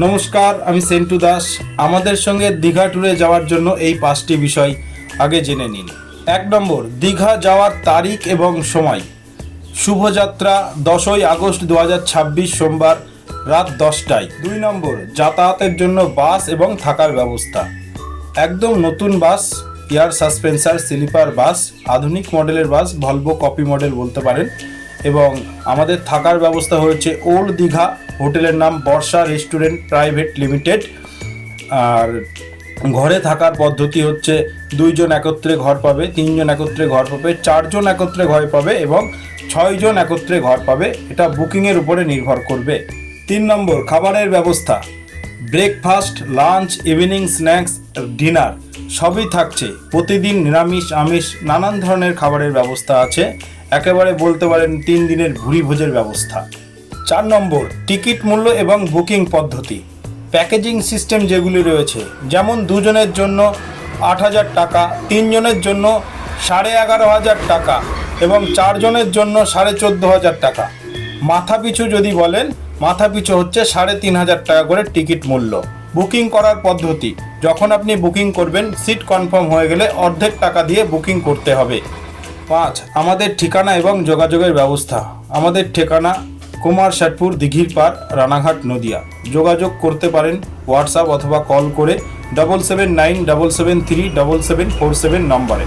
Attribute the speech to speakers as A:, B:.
A: নমস্কার, আমি সেন্টু দাস। আমাদের সঙ্গে দীঘা ট্যুরে যাওয়ার জন্য এই 5টি বিষয় আগে জেনে নিন। 1 নম্বর, দীঘা যাওয়ার তারিখ এবং সময়। শুভযাত্রা 10ই আগস্ট 2026 সোমবার রাত 10টায়। 2 নম্বর, যাতায়াতের জন্য বাস এবং থাকার ব্যবস্থা। একদম নতুন বাস, এয়ার সাসপেন্সার স্লিপার বাস, আধুনিক মডেলের বাস, ভলভো কপি মডেল বলতে পারেন। এবং আমাদের থাকার ব্যবস্থা হয়েছে ওল্ড দীঘা, হোটেলের নাম বর্ষা রেস্টুরেন্ট প্রাইভেট লিমিটেড। আর ঘরে থাকার পদ্ধতি হচ্ছে 2 জন একত্রে ঘর পাবে, 3 জন একত্রে ঘর পাবে, 4 জন একত্রে ঘর পাবে এবং 6 জন একত্রে ঘর পাবে। এটা বুকিংয়ের উপরে নির্ভর করবে। 3 নম্বর, খাবারের ব্যবস্থা। Breakfast, lunch, evening snacks, dinner সবই থাকছে। প্রতিদিন নিরামিষ আমিষ নানান ধরনের খাবারের ব্যবস্থা আছে। একেবারে বলতে পারেন 3 দিনের ভুরি ভোজের ব্যবস্থা। 4 নম্বর, টিকিট মূল্য এবং বুকিং পদ্ধতি। প্যাকেজিং সিস্টেম যেগুলি রয়েছে, যেমন 2 জনের জন্য 8,000 টাকা, 3 জনের জন্য 11,500 টাকা এবং 4 জনের জন্য 14,500 টাকা। মাথা পিছু যদি বলেন, মাথা পিছু হচ্ছে 3,500 টাকা করে টিকিট মূল্য। বুকিং করার পদ্ধতি, যখন আপনি বুকিং করবেন, সিট কনফার্ম হয়ে গেলে অর্ধেক টাকা দিয়ে বুকিং করতে হবে। 5, আমাদের ঠিকানা এবং যোগাযোগের ব্যবস্থা। আমাদের ঠিকানা কুমার ষাটপুর, দিঘির পার, রানাঘাট, নদিয়া। যোগাযোগ করতে পারেন হোয়াটসঅ্যাপ অথবা কল করে 7797737747 নম্বরে।